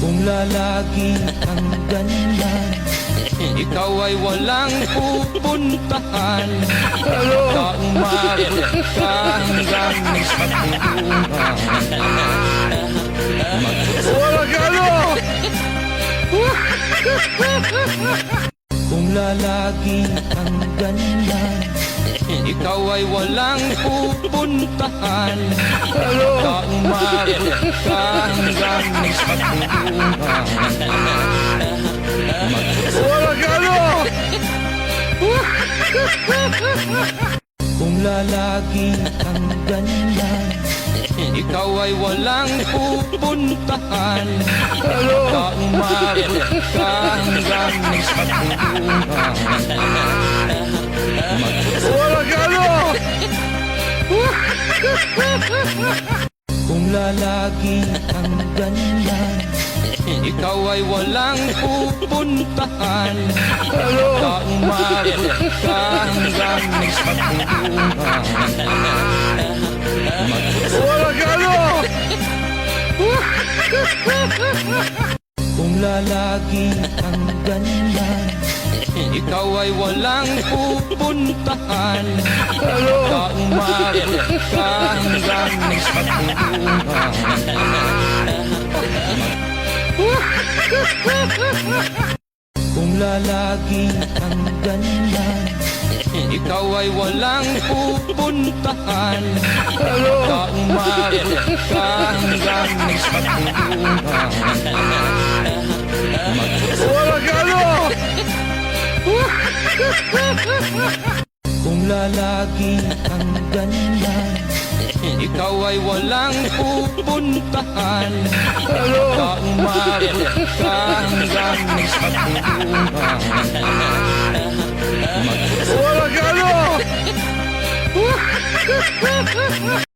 Kung lalagi kang ganyan, ikaw ay walang pupuntahan. Baka umabot ka hanggang sa kulungan. Wala gano! Kung lalagi kang ganyan, ikaw ay walang pupuntahan. Baka umabot ka hanggang sa kulungan. Wala gano! Kung lalagi kang ganyan, ikaw ay walang pupuntahan. Baka umabot ka hanggang sa kulungan. Wala gano! Kung lalagi kang ganyan, ikaw ay walang pupuntahan. Baka umabot ka hanggang sa kulungan. Wala gano! Kung lalagi kang ganyan, ikaw ay walang pupuntahan. Baka umabot ka hanggang sa kulungan. Kung lalagi kang ganyan, ikaw ay walang pupuntahan. Baka umabot ka hanggang sa kulungan. Wala gano! Kung lalagi kang ganyan, ikaw ay walang pupuntahan. Baka umabot ka hanggang sa kulungan. Wala gano!